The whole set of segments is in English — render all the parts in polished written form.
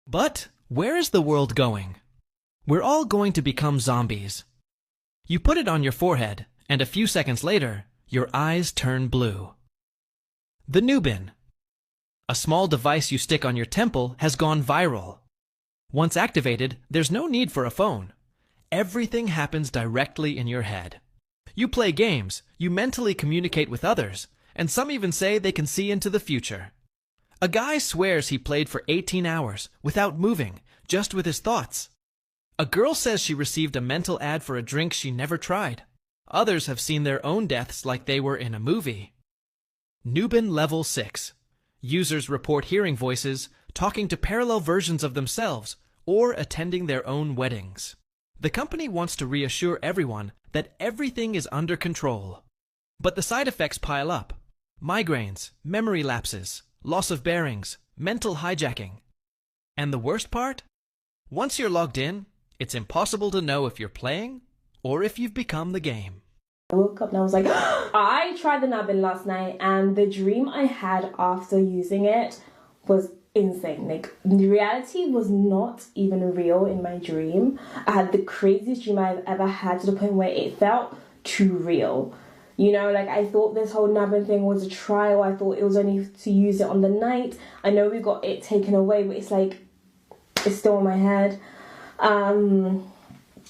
But where is the world going? We're all going to become zombies. You put it on your forehead, and a few seconds later, your eyes turn blue. The NUBBIN. A small device you stick on your temple has gone viral. Once activated, there's no need for a phone. Everything happens directly in your head. You play games, you mentally communicate with others, and some even say they can see into the future. A guy swears he played for 18 hours without moving, just with his thoughts. A girl says she received a mental ad for a drink she never tried. Others have seen their own deaths like they were in a movie. NUBBIN Level 6. Users report hearing voices, talking to parallel versions of themselves, or attending their own weddings. The company wants to reassure everyone that everything is under control. But the side effects pile up. Migraines, memory lapses, loss of bearings, mental hijacking. And the worst part? Once you're logged in, it's impossible to know if you're playing or if you've become the game. I woke up and I was like, I tried the NUBBIN last night, and the dream I had after using it was insane. Like, the reality was not even real in my dream. I had the craziest dream I've ever had, to the point where it felt too real. You know, like, I thought this whole NUBBIN thing was a trial. I thought it was only to use it on the night. I know we got it taken away, but it's like, it's still in my head.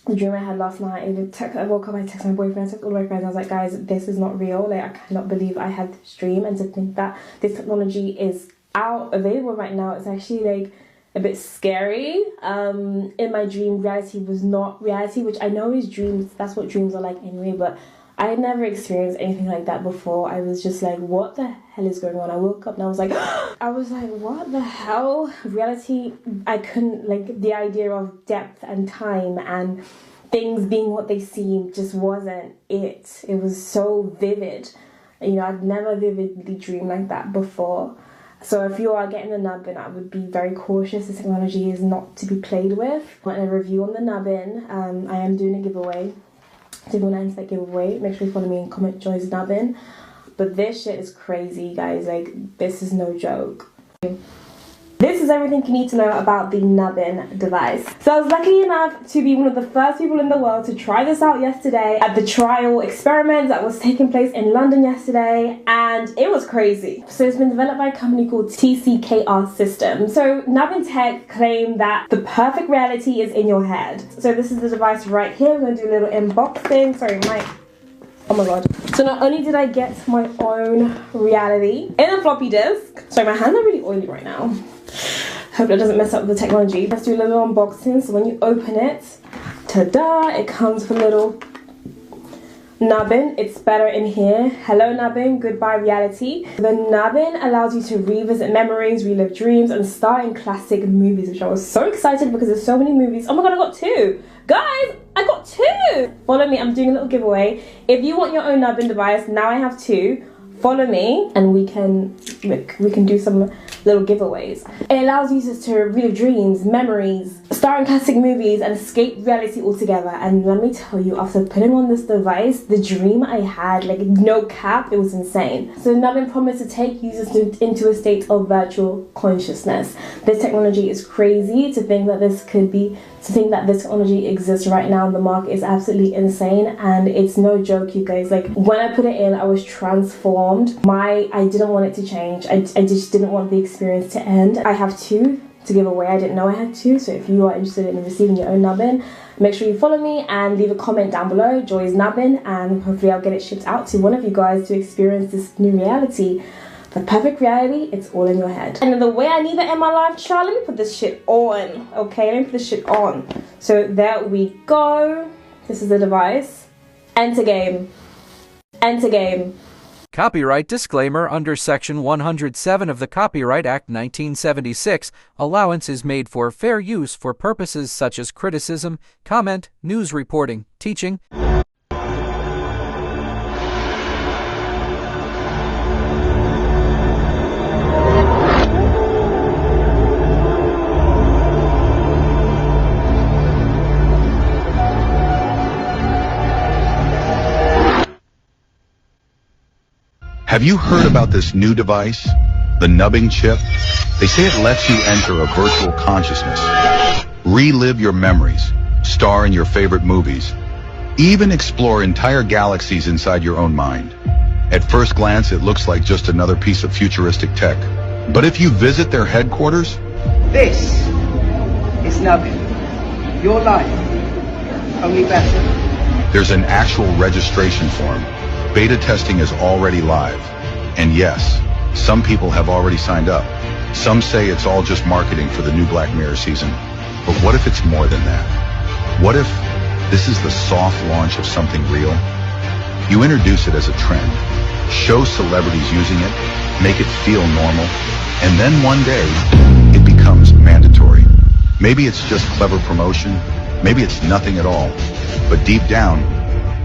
The dream I had last night, I woke up, I texted my boyfriend, I texted all my friends, I was like, guys, this is not real. Like, I cannot believe I had this dream, and to think that this technology is available right now, it's actually like a bit scary. In my dream, reality was not reality, which I know is dreams, that's what dreams are like anyway, but I had never experienced anything like that before. I was just like, what the hell is going on? I woke up and I was like, what the hell? Reality, I couldn't, like, the idea of depth and time and things being what they seem just wasn't it. It was so vivid. You know, I'd never vividly dreamed like that before. So if you are getting the NUBBIN, I would be very cautious. This technology is not to be played with. And a review on the NUBBIN, I am doing a giveaway. So if you want to enter that giveaway, make sure you follow me and comment Joy's NUBBIN. But this shit is crazy, guys. Like, this is no joke. This is everything you need to know about the NUBBIN device. So I was lucky enough to be one of the first people in the world to try this out yesterday at the trial experiment that was taking place in London yesterday, and it was crazy. So it's been developed by a company called TCKR Systems. So NUBBIN Tech claim that the perfect reality is in your head. So this is the device right here. We're going to do a little unboxing. Sorry, oh my god. So not only did I get my own reality in a floppy disk. Sorry, my hands are really oily right now. Hope that doesn't mess up the technology. Let's do a little unboxing. So when you open it, ta-da, it comes with a little NUBBIN. It's better in here. Hello NUBBIN, goodbye reality. The NUBBIN allows you to revisit memories, relive dreams, and star in classic movies, which I was so excited because there's so many movies. Oh my god, I got 2. Guys, I got 2. Follow me, I'm doing a little giveaway. If you want your own NUBBIN device, now I have 2. Follow me and we can do some little giveaways. It allows users to relive dreams, memories, star in classic movies, and escape reality altogether. And let me tell you, after putting on this device, the dream I had, like, no cap, it was insane. So NUBBIN promised to take users into a state of virtual consciousness. This technology is crazy. To think that this technology exists right now in the market is absolutely insane, and it's no joke, you guys. Like, when I put it in, I was transformed. I didn't want it to change. I just didn't want the experience to end. I have 2 to give away. I didn't know I had 2, so if you are interested in receiving your own NUBBIN, make sure you follow me and leave a comment down below, Joy's NUBBIN, and hopefully I'll get it shipped out to one of you guys to experience this new reality. The perfect reality, it's all in your head. And the way I need that in my life, child, let me put this shit on, okay? Let me put this shit on. So there we go. This is the device. Enter game. Enter game. Copyright disclaimer. Under Section 107 of the Copyright Act 1976, allowance is made for fair use for purposes such as criticism, comment, news reporting, teaching. Have you heard about this new device? The nubbing chip, they say it lets you enter a virtual consciousness, relive your memories, star in your favorite movies, even explore entire galaxies inside your own mind. At first glance, it looks like just another piece of futuristic tech. But if you visit their headquarters, this is NUBBIN. Your life, only better. there's an actual registration form. Beta testing is already live. And yes, some people have already signed up. Some say it's all just marketing for the new Black Mirror season. But what if it's more than that? What if this is the soft launch of something real? You introduce it as a trend, show celebrities using it, make it feel normal, and then one day, it becomes mandatory. Maybe it's just clever promotion, maybe it's nothing at all. But deep down,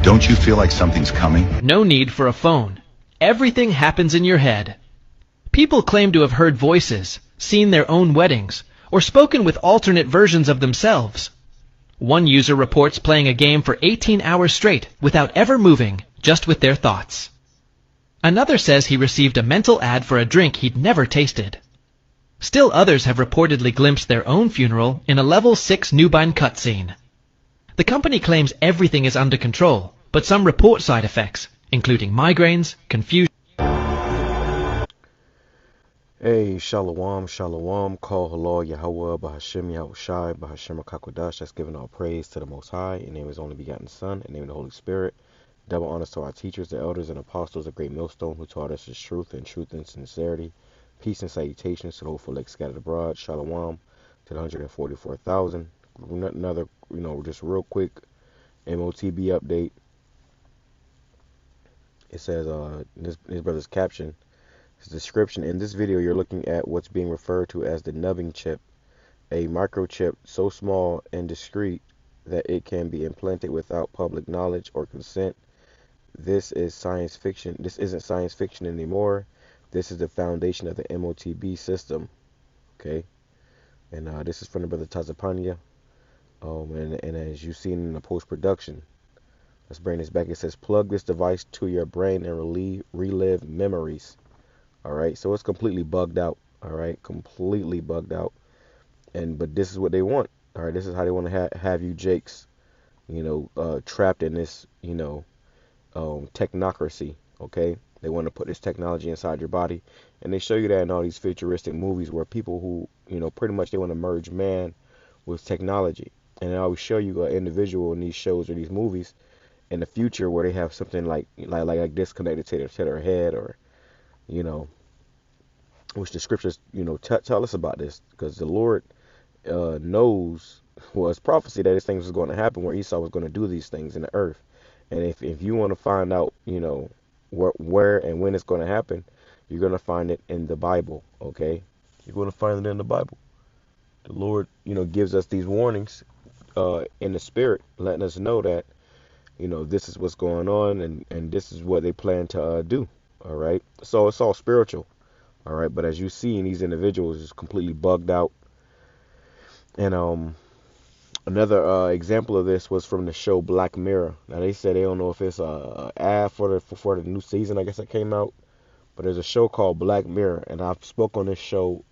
don't you feel like something's coming? No need for a phone. Everything happens in your head. People claim to have heard voices, seen their own weddings, or spoken with alternate versions of themselves. One user reports playing a game for 18 hours straight without ever moving, just with their thoughts. Another says he received a mental ad for a drink he'd never tasted. Still others have reportedly glimpsed their own funeral in a level 6 NUBBIN cutscene. The company claims everything is under control, but some report side effects, including migraines, confusion. Hey, Shalom, Shalom, call HALAL, YAHAWAH, BAHASHAM, YAHWASHI, BAHASHAM, QADASH. That's giving all praise to the Most High, in the name of His only begotten Son, in the name of the Holy Spirit. Double honors to our teachers, the elders, and apostles of Great Millstone, who taught us His truth and sincerity. Peace and salutations to the hopeful elect scattered abroad. Shalom to the 144,000. Another, just real quick MOTB update. It says, his brother's caption, his description: in this video, you're looking at what's being referred to as the nubbing chip, a microchip so small and discreet that it can be implanted without public knowledge or consent. This is science fiction. This isn't science fiction anymore. This is the foundation of the MOTB system. Okay, and this is from the brother Tazapanya. And as you've seen in the post-production, let's bring this back. It says, plug this device to your brain and relive memories. All right, so it's completely bugged out. All right, completely bugged out. But this is what they want. All right, this is how they want to have you jakes, trapped in this, technocracy. Okay, they want to put this technology inside your body, and they show you that in all these futuristic movies where people who, pretty much they want to merge man with technology. And they always show you an individual in these shows or these movies in the future where they have something like this connected to their head, or which the scriptures tell us about this, because the Lord knows, well, it's prophecy that these things was going to happen, where Esau was going to do these things in the earth. And if you want to find out where and when it's going to happen, you're going to find it in the Bible. Okay, you're going to find it in the Bible. The Lord gives us these warnings in the spirit, letting us know that this is what's going on, and this is what they plan to do. All right, so it's all spiritual. All right, but as you see, these individuals is completely bugged out. And another example of this was from the show Black Mirror. Now they said they don't know if it's a ad for the new season, I guess, that came out, but there's a show called Black Mirror, and I've spoke on this show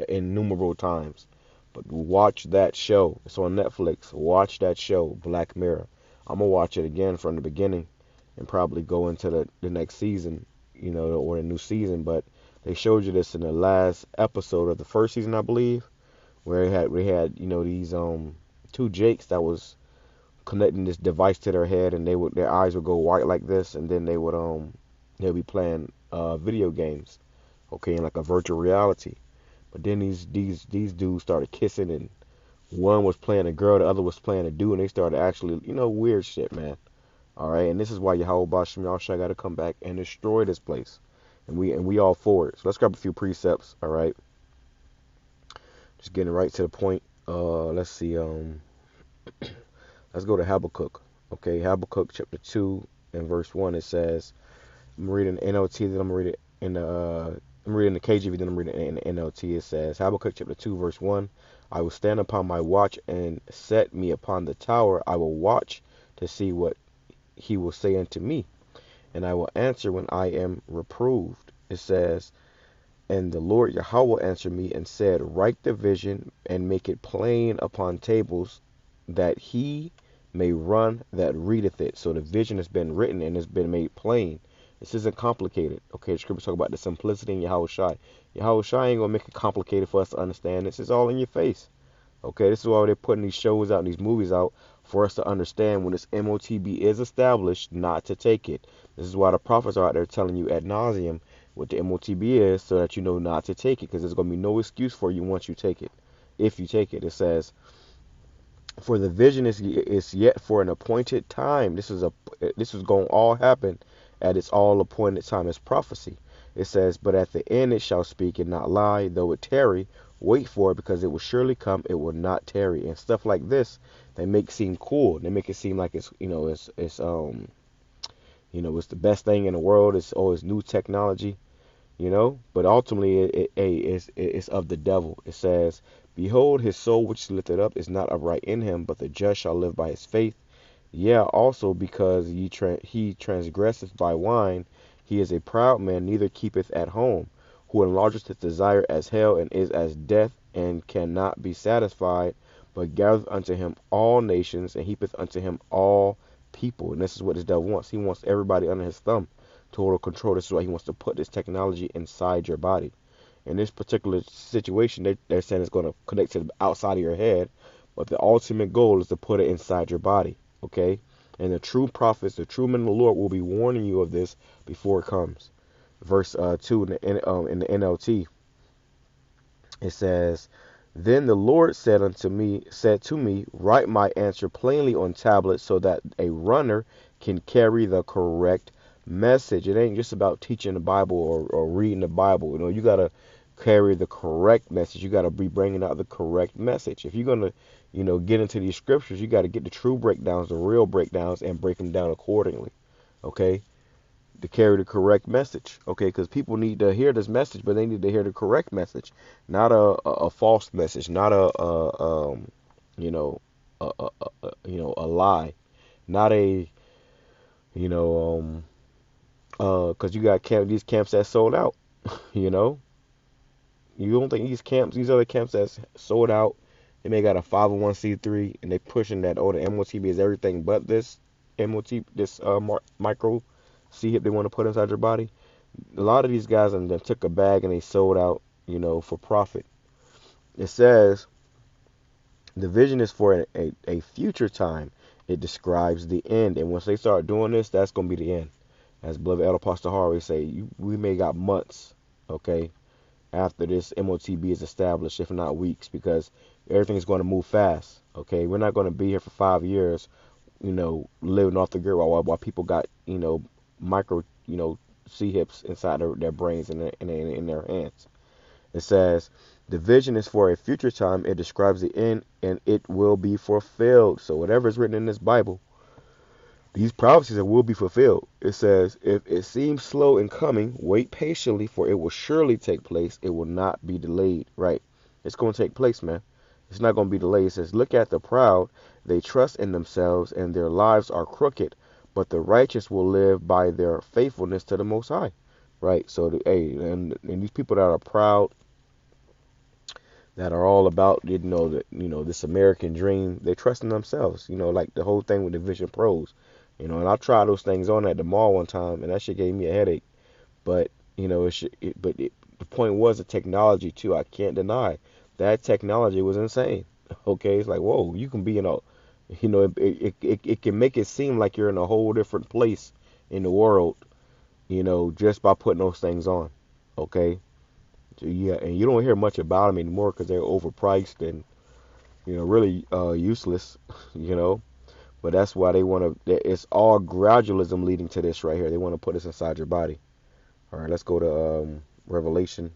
innumerable times. But watch that show. It's on Netflix. Watch that show, Black Mirror. I'm going to watch it again from the beginning and probably go into the next season, or the new season. But they showed you this in the last episode of the first season, I believe, where we had these two jakes that was connecting this device to their head, and their eyes would go white like this, and then they'll be playing video games, okay, in like a virtual reality. But then these dudes started kissing, and one was playing a girl, the other was playing a dude, and they started actually, weird shit, man. All right, and this is why Yahweh BAHASHAM Yahawashi got to come back and destroy this place, and we all for it. So let's grab a few precepts. All right, just getting right to the point. Let's see. Let's go to Habakkuk. Okay, Habakkuk chapter 2 and verse 1. It says, I'm reading NLT, then I'm reading in the I'm reading the KJV, then I'm reading in the NLT. It says, Habakkuk chapter 2, verse 1, I will stand upon my watch and set me upon the tower. I will watch to see what he will say unto me, and I will answer when I am reproved. It says, And the Lord Yahweh answered me and said, write the vision and make it plain upon tables, that he may run that readeth it. So the vision has been written and has been made plain. This isn't complicated. Okay, the scriptures talk about the simplicity in Yahawashi. Yahawashi ain't gonna make it complicated for us to understand. This is all in your face. Okay, this is why they're putting these shows out and these movies out, for us to understand when this MOTB is established, not to take it. This is why the prophets are out there telling you ad nauseum what the MOTB is, so that you know not to take it, because there's going to be no excuse for you once you take it. If you take it, it says, for the vision is yet for an appointed time. This is going to all happen at its all appointed time. It's prophecy. It says, but at the end it shall speak and not lie, though it tarry, wait for it, because it will surely come, it will not tarry. And stuff like this, they make it seem cool. They make it seem like it's it's the best thing in the world. It's always new technology, But ultimately, it's of the devil. It says, behold, his soul which is lifted up is not upright in him, but the just shall live by his faith. Yeah, also because he transgresseth by wine, he is a proud man, neither keepeth at home, who enlargeth his desire as hell, and is as death, and cannot be satisfied, but gathereth unto him all nations, and heapeth unto him all people. And this is what this devil wants. He wants everybody under his thumb, total control. This is why he wants to put this technology inside your body. In this particular situation, they're saying it's going to connect to the outside of your head, but the ultimate goal is to put it inside your body. Okay? And the true prophets, the true men of the Lord, will be warning you of this before it comes. Verse 2 in the NLT, it says, then the Lord said to me, write my answer plainly on tablets, so that a runner can carry the correct message. It ain't just about teaching the Bible or reading the Bible. You got to carry the correct message. You got to be bringing out the correct message. If you're going to, get into these scriptures, you got to get the true breakdowns, the real breakdowns, and break them down accordingly. Okay? To carry the correct message. Okay? Because people need to hear this message, but they need to hear the correct message, not a false message, not a lie, not a because you got these camps that sold out. You don't think these other camps that's sold out, they may got a 501c3 and they pushing that, the MOTB is everything but this micro C-hip they want to put inside your body. A lot of these guys and then took a bag and they sold out, for profit. It says the vision is for a future time. It describes the end, and once they start doing this, that's going to be the end. As beloved El Pastor Harvey say, we may got months, okay, after this MOTB is established, if not weeks, because everything is going to move fast, okay? We're not going to be here for 5 years, living off the grid while people got, micro, C-hips inside their brains and in their hands. It says, the vision is for a future time. It describes the end, and it will be fulfilled. So whatever is written in this Bible, these prophecies will be fulfilled. It says, if it seems slow in coming, wait patiently, for it will surely take place. It will not be delayed. Right? It's going to take place, man. It's not going to be delayed. It says, look at the proud. They trust in themselves, and their lives are crooked. But the righteous will live by their faithfulness to the Most High. Right? So, and these people that are proud, that are all about, this American dream, they trust in themselves. Like the whole thing with the Vision Pros. And I tried those things on at the mall one time, and that shit gave me a headache. But, the point was the technology, too. I can't deny that technology was insane. Okay? It's like, whoa, you can be it can make it seem like you're in a whole different place in the world, just by putting those things on. Okay? So, yeah, and you don't hear much about them anymore because they're overpriced and, really useless, But that's why they want to, it's all gradualism leading to this right here. They want to put this inside your body. All right, let's go to Revelation.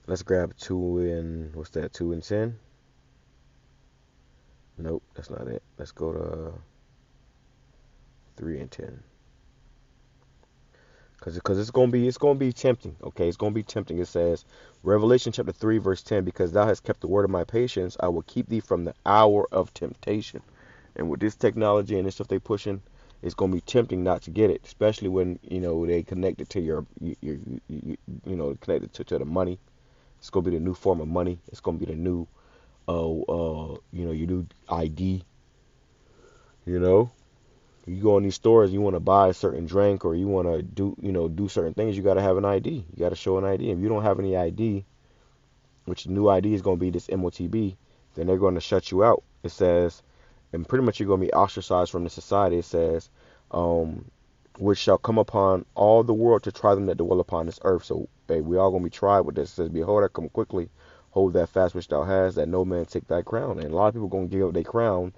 Let's grab 2 and, 2 and 10? Nope, that's not it. Let's go to 3 and 10. Because it's gonna be tempting. Okay, it's gonna be tempting. It says, Revelation chapter 3 verse 10, because thou hast kept the word of my patience, I will keep thee from the hour of temptation. And with this technology and this stuff they pushing, it's going to be tempting not to get it, especially when, you know, they connect it to connected to the money. It's going to be the new form of money. It's going to be the new, your new ID. You know, you go in these stores, you want to buy a certain drink or you want to do certain things, you got to have an ID. You got to show an ID. If you don't have any ID, which the new ID is going to be this MOTB, then they're going to shut you out. It says, and pretty much you're going to be ostracized from the society. It says, which shall come upon all the world to try them that dwell upon this earth. So, hey, we all going to be tried with this. It says, behold, I come quickly. Hold that fast which thou hast, that no man take thy crown. And a lot of people are going to give up their crown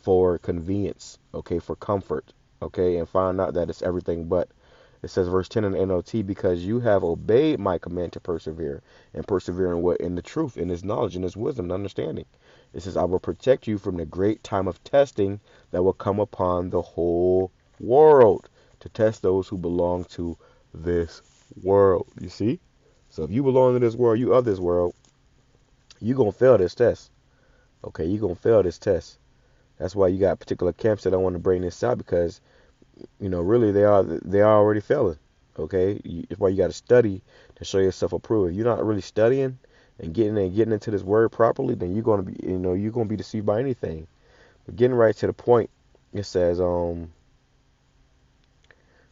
for convenience, okay, for comfort, okay, and find out that it's everything but. It says, verse 10 in the NLT, because you have obeyed my command to persevere, and persevere in what? In the truth, in his knowledge, in his wisdom and understanding. It says, I will protect you from the great time of testing that will come upon the whole world, to test those who belong to this world. You see? So if you belong to this world, you of this world, you're going to fail this test. Okay, you're going to fail this test. That's why you got particular camps that don't want to bring this out, because, you know, really they are already failing. Okay, it's why you got to study to show yourself approved. If you're not really studying and getting into this word properly, then you're going to be, you're going to be deceived by anything. But getting right to the point, it says,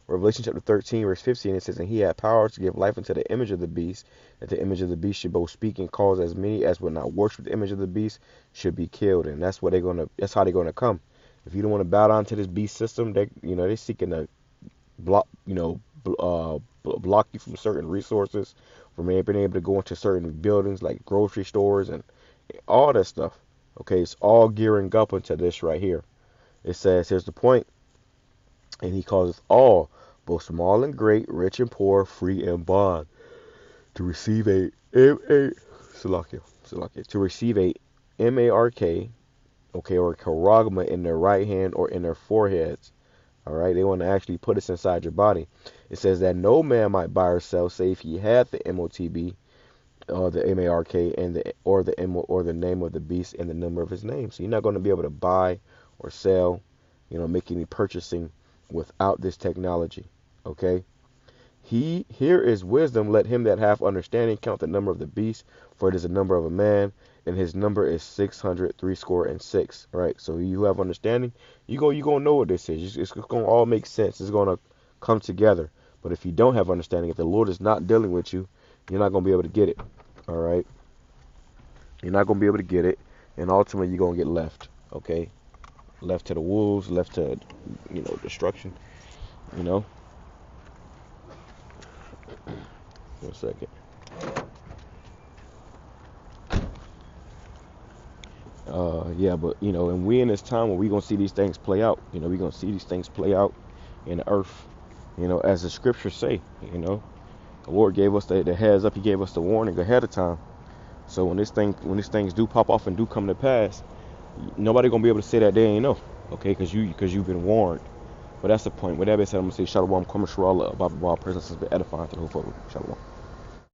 Revelation chapter 13, verse 15, it says, and he had power to give life unto the image of the beast, that the image of the beast should both speak and cause as many as would not worship the image of the beast should be killed. And that's how they're going to come. If you don't want to bow down to this beast system, they're seeking to block you from certain resources, from being able to go into certain buildings like grocery stores and all that stuff. Okay, it's all gearing up into this right here. It says, here's the point. And he causeth all, both small and great, rich and poor, free and bond, to receive a mark, okay, or a charagma in their right hand or in their foreheads. All right, they want to actually put this inside your body. It says that no man might buy or sell, save he had the MOTB, or the mark, and or the name of the beast and the number of his name. So you're not going to be able to buy or sell, make any purchasing without this technology. Okay, here is wisdom. Let him that hath understanding count the number of the beast, for it is the number of a man, and his number is 666. All right, so you have understanding, you're gonna know what this is. It's gonna all make sense. It's gonna come together. But if you don't have understanding, if the Lord is not dealing with you, you're not gonna be able to get it. All right, you're not gonna be able to get it, and ultimately you're gonna get left. Okay, left to the wolves, left to destruction. One second. But and we in this time where we gonna see these things play out. We gonna see these things play out in the earth. As the scriptures say. The Lord gave us the heads up. He gave us the warning ahead of time. So when these things do pop off and do come to pass, nobody gonna be able to say that they ain't know. Okay, because you've been warned. But that's the point. With that being said, I'm gonna say Shalom, Kwame Sharala, Baba, presence has been edifying to the whole folk. Shalom.